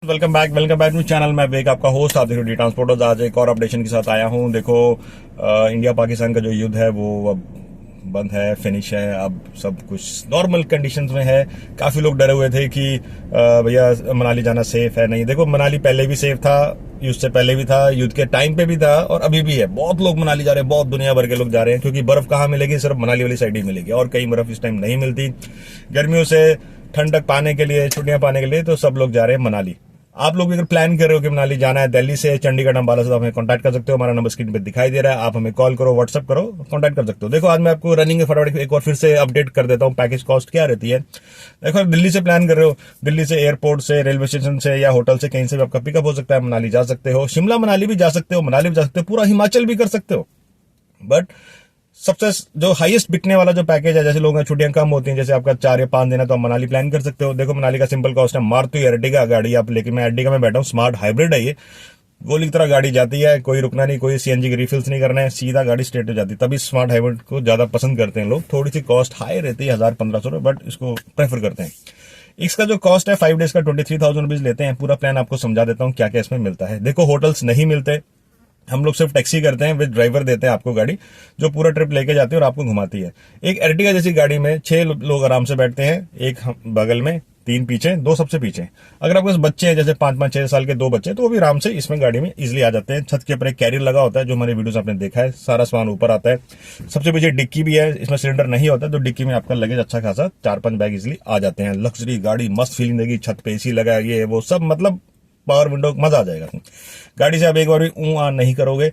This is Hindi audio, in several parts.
Welcome back to channel. मैं वेग आपका होस्ट, आप देख रहे हो डी ट्रांसपोर्टर्स। आज एक और अपडेशन के साथ आया हूं। देखो, इंडिया पाकिस्तान का जो युद्ध है वो अब बंद है, फिनिश है। अब सब कुछ नॉर्मल कंडीशंस में है। काफी लोग डरे हुए थे कि भैया मनाली जाना सेफ है नहीं। देखो, मनाली पहले भी सेफ था, युद्ध से पहले भी था, युद्ध के टाइम पे भी था और अभी भी है। बहुत लोग मनाली जा रहे हैं, बहुत दुनिया भर के लोग जा रहे हैं, क्योंकि बर्फ कहाँ मिलेगी? सिर्फ मनाली वाली साइड ही मिलेगी और कहीं बर्फ इस टाइम नहीं मिलती। गर्मियों से ठंडक पाने के लिए, छुट्टियां पाने के लिए तो सब लोग जा रहे हैं मनाली। आप लोग अगर प्लान कर रहे हो कि मनाली जाना है, दिल्ली से, चंडीगढ़, अंबाला से, तो आप हमें कांटेक्ट कर सकते हो। हमारा नंबर स्क्रीन पे दिखाई दे रहा है, आप हमें कॉल करो, व्हाट्सअप करो, कांटेक्ट कर सकते हो। देखो, आज मैं आपको रनिंग के फटाफट एक बार फिर से अपडेट कर देता हूँ, पैकेज कॉस्ट क्या रहती है। देखो, दिल्ली से प्लान कर रहे हो, दिल्ली से एयरपोर्ट से, रेलवे स्टेशन से या होटल से, कहीं से भी आपका पिकअप हो सकता है। मनाली जा सकते हो, शिमला मनाली भी जा सकते हो, मनाली भी जा सकते हो, पूरा हिमाचल भी कर सकते हो। बट सबसे जो हाईएस्ट बिकने वाला जो पैकेज है, जैसे लोगों की छुट्टियां कम होती हैं, जैसे आपका 4 या 5 दिन है, तो आप मनाली प्लान कर सकते हो। देखो, मनाली का सिंपल कॉस्ट है, मारुति एर्टिगा गाड़ी आप लेके, मैं एर्टिगा में बैठा हूँ, स्मार्ट हाइब्रिड है ये। गोली की तरह गाड़ी जाती है, कोई रुकना नहीं, कोई सीएनजी की रिफिल्स नहीं करना है, सीधा गाड़ी स्ट्रेट हो जाती है। तभी स्मार्ट हाइब्रिड को ज्यादा पसंद करते हैं लोग। थोड़ी सी कॉस्ट हाई रहती है, 1000-1500 रुपए, बट इसको प्रेफर करते हैं। इसका जो कॉस्ट है 5 डेज का 23,000 रुपीज लेते हैं। पूरा प्लान आपको समझा देता हूँ क्या क्या इसमें मिलता है। देखो, होटल्स नहीं मिलते, हम लोग सिर्फ टैक्सी करते हैं, विद ड्राइवर देते हैं आपको गाड़ी, जो पूरा ट्रिप लेके जाती है और आपको घुमाती है। एक एर्टिगा जैसी गाड़ी में 6 लोग आराम से बैठते हैं, एक बगल में, 3 पीछे, 2 सबसे पीछे। अगर आपके पास बच्चे हैं, जैसे 5-5-6 साल के 2 बच्चे, तो वो भी आराम से इसमें गाड़ी में इजिली आ जाते हैं। छत के ऊपर एक कैरियर लगा होता है, जो हमारे वीडियोस आपने देखा है, सारा सामान ऊपर आता है। सबसे पीछे डिक्की भी है, इसमें सिलेंडर नहीं होता, तो डिक्की में आपका लगेज अच्छा खासा 4-5 बैग इजिली आ जाते हैं। लग्जरी गाड़ी, मस्त फीलिंग देगी, छत पे एसी लगा है, ये वो सब, मतलब पावर विंडो, मजा आ जाएगा। गाड़ी से आप एक बार भी नहीं करोगे।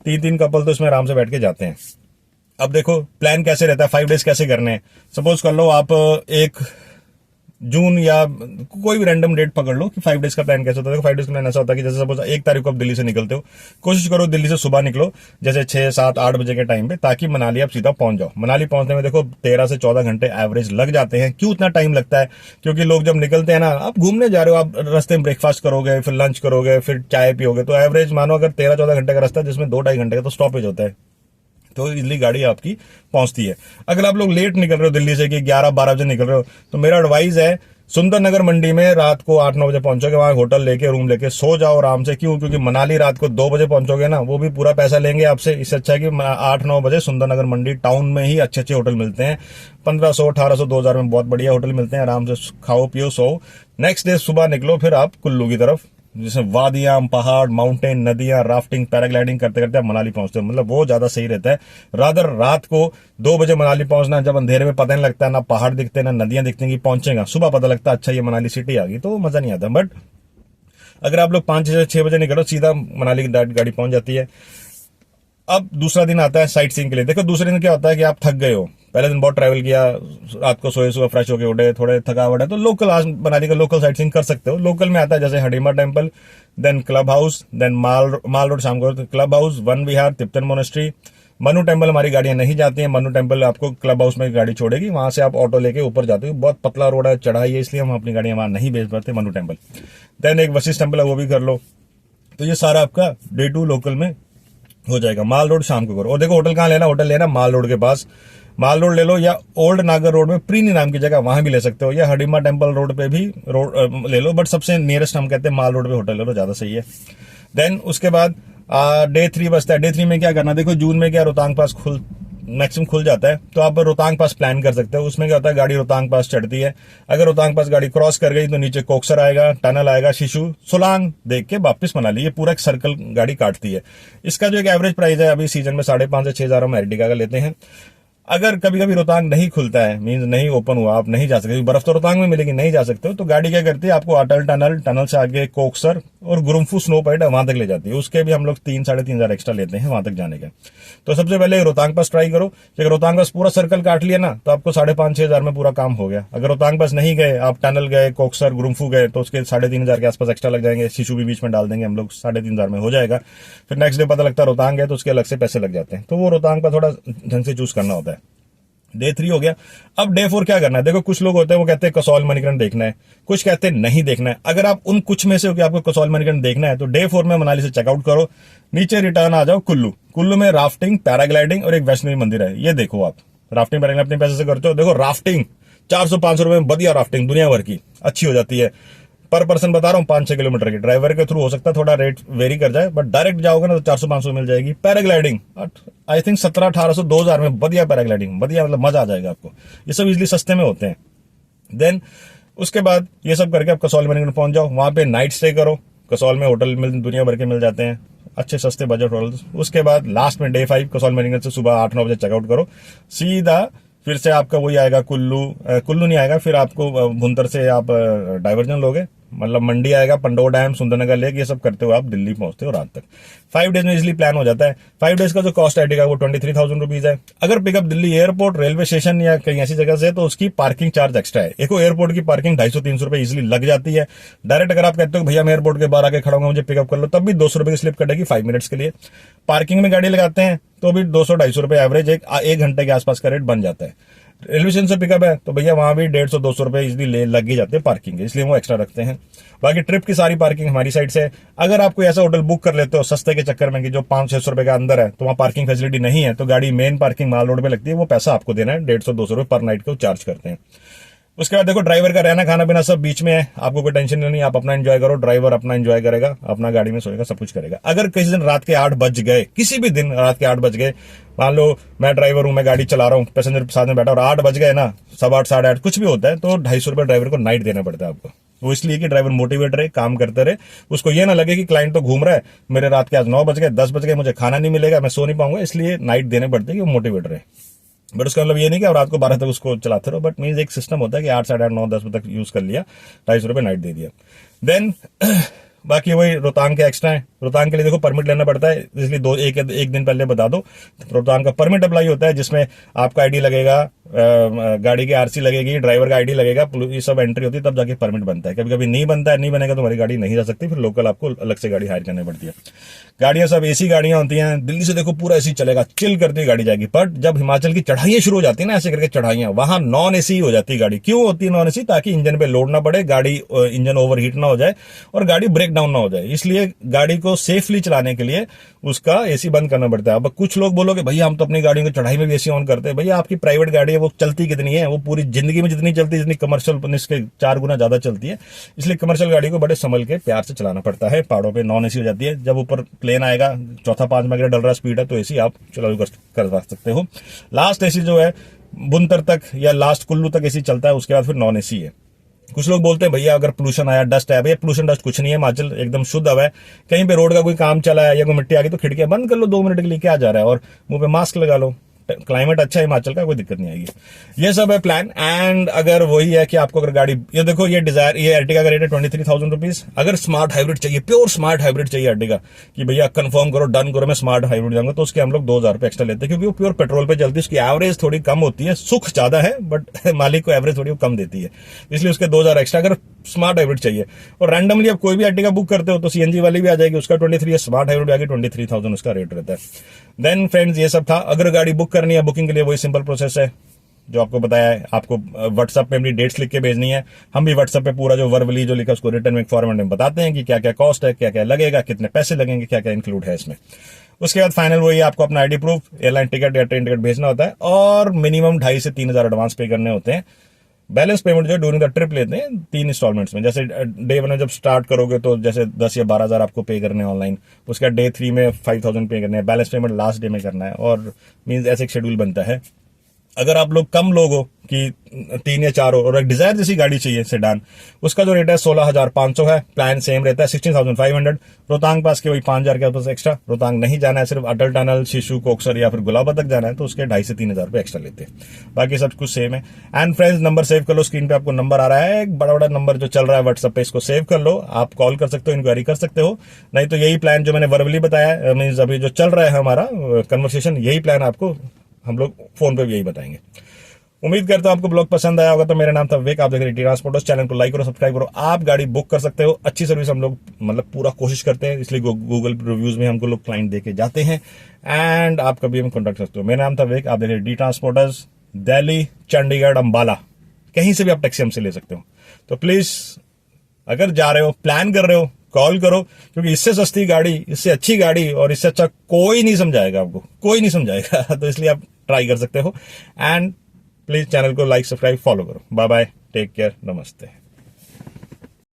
3-3 कपल तो इसमें आराम से बैठ के जाते हैं। अब देखो, प्लान कैसे रहता है, 5 डेज कैसे करने हैं। सपोज कर लो आप 1 जून या कोई भी रैंडम डेट पकड़ लो कि 5 डेज का प्लान कैसे होता है। देखो, 5 डेज का प्लान ऐसा होता है कि जैसे सपोज 1 तारीख को आप दिल्ली से निकलते हो, कोशिश करो दिल्ली से सुबह निकलो, जैसे 6-7-8 बजे के टाइम पे, ताकि मनाली आप सीधा पहुंच जाओ। मनाली पहुंचने में देखो 13 से 14 घंटे एवरेज लग जाते हैं। क्यों इतना टाइम लगता है? क्योंकि लोग जब निकलते हैं ना, आप घूमने जा रहे हो, आप रास्ते में ब्रेकफास्ट करोगे, फिर लंच करोगे, फिर चाय पियोगे, तो एवरेज मानो अगर 13-14 घंटे का रास्ता है, जिसमें 2-2.5 घंटे का तो स्टॉपेज होता है, तो इजली गाड़ी आपकी पहुंचती है। अगर आप लोग लेट निकल रहे हो दिल्ली से, कि 11-12 बजे निकल रहे हो, तो मेरा एडवाइस है, सुंदर नगर मंडी में रात को 8-9 बजे पहुंचोगे, वहां होटल लेके, रूम लेके सो जाओ आराम से। क्यों? क्योंकि मनाली रात को 2 बजे पहुंचोगे ना, वो भी पूरा पैसा लेंगे आपसे। इससे अच्छा है कि 8-9 बजे सुंदर नगर मंडी टाउन में ही अच्छे अच्छे होटल मिलते हैं। 1500, 1800, 2000 में बहुत बढ़िया होटल मिलते हैं। आराम से खाओ पियो सो। नेक्स्ट डे सुबह निकलो, फिर आप कुल्लू की तरफ, जिसमें वादियां, पहाड़, माउंटेन, नदियां, राफ्टिंग, पैराग्लाइडिंग करते करते आप मनाली पहुंचते हो। मतलब वो ज्यादा सही रहता है। रादर रात को 2 बजे मनाली पहुंचना, जब अंधेरे में पता नहीं लगता है, ना पहाड़ दिखते ना नदियां दिखती हैं कि पहुंचेगा। सुबह पता लगता है अच्छा ये मनाली सिटी आ गई, तो मजा नहीं आता। बट अगर आप लोग 5-6 बजे निकलो, सीधा मनाली की गाड़ी पहुंच जाती है। अब दूसरा दिन आता है साइट सीइंग के लिए। देखो, दूसरे दिन क्या होता है कि आप थक गए हो, पहले दिन बहुत ट्रैवल किया, रात को सोए, सुबह फ्रेश होके उठे, थोड़े थकावट है, तो लोकल, आज मनाली का लोकल साइट सीइंग कर सकते हो। लोकल में आता है जैसे Hadimba temple, then club house, then Mall Road, शाम को club house, Van Vihar, Tibetan monastery. Manu temple हमारी गाड़ियां नहीं जाती हैं। मनु टेम्पल आपको क्लब हाउस में गाड़ी छोड़ेगी, वहां से आप ऑटो लेके ऊपर जाते हो। बहुत पतला रोड है, चढ़ाई है, इसलिए हम अपनी गाड़ियां वहां नहीं भेज पाते मनु टेम्पल। देन एक वशिष्ठ टेम्पल है, वो भी कर लो। तो ये सारा आपका डे 2 लोकल में हो जाएगा। माल रोड शाम को करो। और देखो, होटल कहाँ लेना, होटल लेना माल रोड के पास। माल रोड ले लो, या ओल्ड नागर रोड में प्रीनी नाम की जगह, वहां भी ले सकते हो, या हडीमा टेम्पल रोड पे भी रोड ले लो। बट सबसे नियरेस्ट हम कहते हैं माल रोड पे होटल ले लो, ज्यादा सही है। देन उसके बाद डे 3 बचता है। डे 3 में क्या करना, देखो जून में क्या रोहतांग पास मैक्सिमम खुल जाता है, तो आप रोहतांग पास प्लान कर सकते हो। उसमें क्या होता है, गाड़ी रोहतांग पास चढ़ती है। अगर रोहतांग पास गाड़ी क्रॉस कर गई तो नीचे कोकसर आएगा, टनल आएगा, शिशु, सोलांग देख के वापस मनाली, ये पूरा एक सर्कल गाड़ी काटती है। इसका जो एक एवरेज प्राइस है अभी सीजन में 5,500 से 6,000 हम एर्टिगा का लेते हैं। अगर कभी कभी रोहतांग नहीं खुलता है, मींस नहीं ओपन हुआ, आप नहीं जा सकते, बर्फ तो रोहतांग में मिलेगी, नहीं जा सकते हो, तो गाड़ी क्या करती है, आपको अटल टनल, टनल से आगे कोकसर और गुरुम्फू स्नो पॉइंट है, वहां तक ले जाती है। उसके भी हम लोग 3-3,500 एक्स्ट्रा लेते हैं वहां तक जाने के। तो सबसे पहले रोहतांग पास ट्राई करो। अगर रोहतांग पास पूरा सर्कल काट लिया ना, तो आपको 5,500-6,000 में पूरा काम हो गया। अगर रोहतांग पास नहीं गए, आप टनल गए, कोकसर, गुरुम्फू गए, तो उसके 3,500 के आसपास एक्स्ट्रा लग जाएंगे। शिशु भी बीच में डाल देंगे हम लोग, 3,500 में हो जाएगा। फिर नेक्स्ट डे पता लगता है रोहतांग है, तो उसके अलग से पैसे लग जाते हैं। तो वो रोहतांग का थोड़ा ढंग से चूज करना होता है। डे 3 हो गया। अब डे 4 क्या करना है, देखो कुछ लोग होते हैं वो कहते हैं कसौल मणिकरण देखना है, कुछ कहते हैं नहीं देखना है। अगर आप उन कुछ में से हो कि आपको कसौल मणिकरण देखना है, तो डे 4 में मनाली से चेकआउट करो, नीचे रिटर्न आ जाओ कुल्लू। कुल्लू में राफ्टिंग, पैराग्लाइडिंग और एक वैष्णवी मंदिर है, ये देखो आप। राफ्टिंग पैराग्लाइडिंग अपने पैसे से करते हो। देखो, राफ्टिंग 400-500 रुपए में बढ़िया राफ्टिंग दुनिया भर की अच्छी हो जाती है। पर पर्सन बता रहा हूँ 5-6 किलोमीटर की। ड्राइवर के थ्रू हो सकता है थोड़ा रेट वेरी कर जाए, बट डायरेक्ट जाओगे ना तो 400-500 मिल जाएगी। पैराग्लाइडिंग आई थिंक 1700-1800-2000 में बढ़िया पैराग्लाइडिंग, बढ़िया, मतलब मजा आ जाएगा आपको। ये सब इजली सस्ते में होते हैं। देन उसके बाद ये सब करके आप कसौल मैरिगन पहुंच जाओ, वहां पे नाइट स्टे करो। कसौल में होटल दुनिया भर के मिल जाते हैं, अच्छे सस्ते बजट होटल। उसके बाद लास्ट में डे 5 कसौल मैरिगन से सुबह 8-9 बजे चेकआउट करो, सीधा फिर से आपका वही आएगा कुल्लू नहीं आएगा, फिर आपको भुंतर से आप डाइवर्जन लोगे, मतलब मंडी आएगा, पंडोह डैम, सुंदरनगर लेक, ये सब करते हुए आप दिल्ली पहुंचते हो रात तक। 5 डेज में इजिली प्लान हो जाता है। 5 डेज का जो कॉस्ट आएगा वो 23,000 रुपीज है। अगर pickup Delhi airport, railway station या कहीं ऐसी जगह से तो उसकी पार्किंग चार्ज एक्स्ट्रा है। एक एयरपोर्ट की पार्किंग 250-300 रुपए इजिली लग जाती है। डायरेक्ट अगर आप कहते हो भैया मैं एयरपोर्ट के बाहर आके खड़ा हूँ मुझे पिकअप कर लो, तब भी 200 रुपए की स्लिप कटेगी 5 मिनट्स के लिए। पार्किंग में गाड़ी लगाते हैं तो भी 200-250 रुपए एवरेज एक घंटे के आसपास का रेट बन जाता है। रेलवे स्टेशन से पिकअप है तो भैया वहां भी 150-200 रुपए इजिली लग ही जाते हैं पार्किंग के, इसलिए वो एक्स्ट्रा रखते हैं। बाकी ट्रिप की सारी पार्किंग हमारी साइड से है। अगर आप कोई ऐसा होटल बुक कर लेते हो सस्ते के चक्कर में कि जो 500-600 रुपए का अंदर है, तो वहां पार्किंग फैसिलिटी नहीं है, तो गाड़ी मेन पार्किंग माल रोड पे लगती है, वो पैसा आपको देना है। 150-200 रुपए पर नाइट को चार्ज करते हैं। उसके बाद देखो ड्राइवर का रहना खाना पीना सब बीच में है, आपको कोई टेंशन नहीं, आप अपना एंजॉय करो, ड्राइवर अपना एंजॉय करेगा, अपना गाड़ी में सोएगा, सब कुछ करेगा। अगर किसी दिन रात के 8 बज गए, किसी भी दिन रात के 8 बज गए, मान लो मैं ड्राइवर हूं, मैं गाड़ी चला रहा हूं, पैसेंजर साथ में बैठा और 8 बज गए ना, 8:15 8:30 कुछ भी होता है, तो 250 रुपए ड्राइवर को नाइट देना पड़ता है आपको। वो इसलिए कि ड्राइवर मोटिवेट रहे, काम करते रहे, उसको ये ना लगे कि क्लाइंट तो घूम रहा है, मेरे रात के आज 9 बज गए, 10 बज गए, मुझे खाना नहीं मिलेगा, मैं सो नहीं पाऊंगा, इसलिए नाइट देने पड़ते हैं कि वो मोटिवेट रहे। बट उसका मतलब ये नहीं कि आप रात को 12 तक उसको चलाते रहो, बट मीन्स एक सिस्टम होता है कि 8 साढ़े 8 9 10 बजे तक यूज कर लिया, 250 रुपए नाइट दे दिया। देन बाकी वही रोहतांग के एक्स्ट्रा है। रोहतांग के लिए देखो परमिट लेना पड़ता है, इसलिए एक दिन पहले बता दो। रोहतांग का परमिट अप्लाई होता है जिसमें आपका आईडी लगेगा, गाड़ी की आरसी लगेगी, ड्राइवर का आईडी लगेगा, ये सब एंट्री होती है, तब जाके परमिट बनता है। कभी कभी नहीं बनता है, नहीं बनेगा तो हमारी गाड़ी नहीं जा सकती, फिर लोकल आपको अलग से गाड़ी हायर करनी पड़ती है। गाड़ियां सब एसी गाड़ियां होती हैं, दिल्ली से देखो पूरा एसी चलेगा, चिल करती गाड़ी जाएगी। बट जब हिमाचल की चढ़ाइयां शुरू हो जाती है ना, ऐसे करके चढ़ाइयां, वहां नॉन एसी हो जाती है गाड़ी। क्यों होती है नॉन एसी? ताकि इंजन पे लोड ना पड़े, गाड़ी इंजन ओवरहीट ना हो जाए और गाड़ी ब्रेक डाउन ना हो जाए। इसलिए गाड़ी को सेफली चलाने के लिए उसका एसी बंद करना पड़ता है। अब कुछ लोग बोलोगे भैया हम तो अपनी गाड़ियों की चढ़ाई में भी एसी ऑन करते हैं। भैया आपकी प्राइवेट गाड़ी है, वो चलती कितनी है? वो पूरी जिंदगी में जितनी चलती है जितनी कमर्शियल के 4 गुना ज्यादा चलती है। इसलिए कमर्शियल गाड़ी को बड़े संभल के प्यार से चलाना पड़ता है। पहाड़ों पे नॉन एसी हो जाती है। जब ऊपर प्लेन आएगा 4-5 डल रहा स्पीड है तो एसी आप चालू करवा सकते हो। लास्ट एसी जो है बुनतर तक या लास्ट कुल्लू तक एसी चलता है, उसके बाद फिर नॉन एसी है। कुछ लोग बोलते हैं भैया अगर पोल्यूशन आया, डस्ट आया, भैया पोल्यूशन डस्ट कुछ नहीं है, हिमाचल एकदम शुद्ध हवा है। कहीं पे रोड का कोई काम चला है या कोई मिट्टी आ गई तो खिड़कियां बंद कर लो 2 मिनट के लिए, क्या जा रहा है, और मुंह पे मास्क लगा लो। क्लाइमेट अच्छा है हिमाचल का, कोई दिक्कत नहीं आएगी। ये सब है प्लान। एंड अगर वही है कि आपको अगर गाड़ी, ये देखो ये डिजायर, ये अर्टिगा का रेट है 23,000 रुपीज। अगर स्मार्ट हाइब्रिड चाहिए, प्योर स्मार्ट हाइब्रिड चाहिए अर्टिगा, कि भैया कंफर्म करो, डन करो, मैं स्मार्ट हाइब्रिड जाऊंगा, तो उसके हम लोग 2,000 रुपए एक्स्ट्रा लेते हैं, क्योंकि वो प्योर पेट्रोल पे चलती है। उसकी एवरेज थोड़ी कम होती है, सुख ज्यादा है बट मालिक को एवरेज थोड़ी कम देती है, इसलिए उसके 2,000 एक्स्ट्रा अगर स्मार्ट हाइब्रिड चाहिए। और रैंडमली आप कोई भी अर्टिगा बुक करते हो तो सीएनजी वाली भी आ जाएगी, उसका 23, स्मार्ट हाइब्रिड आगे 23,000 उसका रेट रहता है। देन फ्रेंड्स ये सब था। अगर गाड़ी बुक करनी है, बुकिंग के लिए वही सिंपल प्रोसेस है जो आपको बताया है। आपको व्हाट्सएप पे अपनी डेट्स लिख के भेजनी है। हम भी व्हाट्सएप पे पूरा जो वर्बली जो लिखा उसको रिटर्न में फॉर्मेट में बताते हैं कि क्या क्या कॉस्ट है, क्या क्या लगेगा, कितने पैसे लगेंगे, क्या क्या इंक्लूड है इसमें। उसके बाद फाइनल वही आपको अपना आईडी प्रूफ, एयरलाइन टिकट या ट्रेन टिकट भेजना होता है, और मिनिमम 2,500 से 3,000 एडवांस पे करने होते हैं। बैलेंस पेमेंट जो ड्यूरिंग द ट्रिप लेते हैं 3 इंस्टॉलमेंट्स में। जैसे डे 1 में जब स्टार्ट करोगे तो जैसे 10 या 12,000 आपको पे करने हैं ऑनलाइन, उसका डे 3 में 5,000 पे करने हैं, बैलेंस पेमेंट लास्ट डे में करना है, और मींस ऐसे एक शेड्यूल बनता है। अगर आप लोग कम लोग हो कि 3 या 4 हो और एक डिजायर जैसी गाड़ी चाहिए सेडान, उसका जो रेट है 16,500 है। प्लान सेम रहता है 16,500। रोहतांग पास के वही 5,000 के ऊपर एक्स्ट्रा। रोहतांग नहीं जाना है, सिर्फ अटल टनल, शिशु, कोकसर या फिर गुलाबा तक जाना है तो उसके 2,500 से 3,000 रुपए एक्स्ट्रा लेते हैं। बाकी सब कुछ सेम है। एंड फ्रेंड्स नंबर सेव कर लो, स्क्रीन पे आपको नंबर आ रहा है, एक बड़ा बड़ा नंबर जो चल रहा है व्हाट्सएप पे, इसको सेव कर लो। आप कॉल कर सकते हो, इंक्वायरी कर सकते हो। नहीं तो यही प्लान जो मैंने वर्बली बताया, मीन्स अभी जो चल रहा है हमारा कन्वर्सेशन, यही प्लान आपको हम लोग फोन पे भी यही बताएंगे। उम्मीद करता हूं आपको ब्लॉग पसंद आया होगा। तो मेरा नाम था विवेक, आप देख रहे हैं ट्रांसपोर्टर्स। चैनल को लाइक करो, सब्सक्राइब करो। आप गाड़ी बुक कर सकते हो, अच्छी सर्विस हम लोग मतलब पूरा कोशिश करते हैं, इसलिए गूगल रिव्यूज में हमको लोग क्लाइंट देके जाते हैं। एंड आप कभी हम कॉन्टेक्ट सकते हो। मेरा नाम था विवेक, आप देख रहे हैं ट्रांसपोर्टर्स। दिल्ली, चंडीगढ़, अंबाला, कहीं से भी आप टैक्सी हमसे ले सकते हो। तो प्लीज अगर जा रहे हो, प्लान कर रहे हो, कॉल करो, क्योंकि इससे सस्ती गाड़ी, इससे अच्छी गाड़ी और इससे अच्छा कोई नहीं समझाएगा आपको, कोई नहीं समझाएगा। तो इसलिए आप ट्राई कर सकते हो। एंड प्लीज चैनल को लाइक, सब्सक्राइब, फॉलो करो। बाय बाय, टेक केयर, नमस्ते।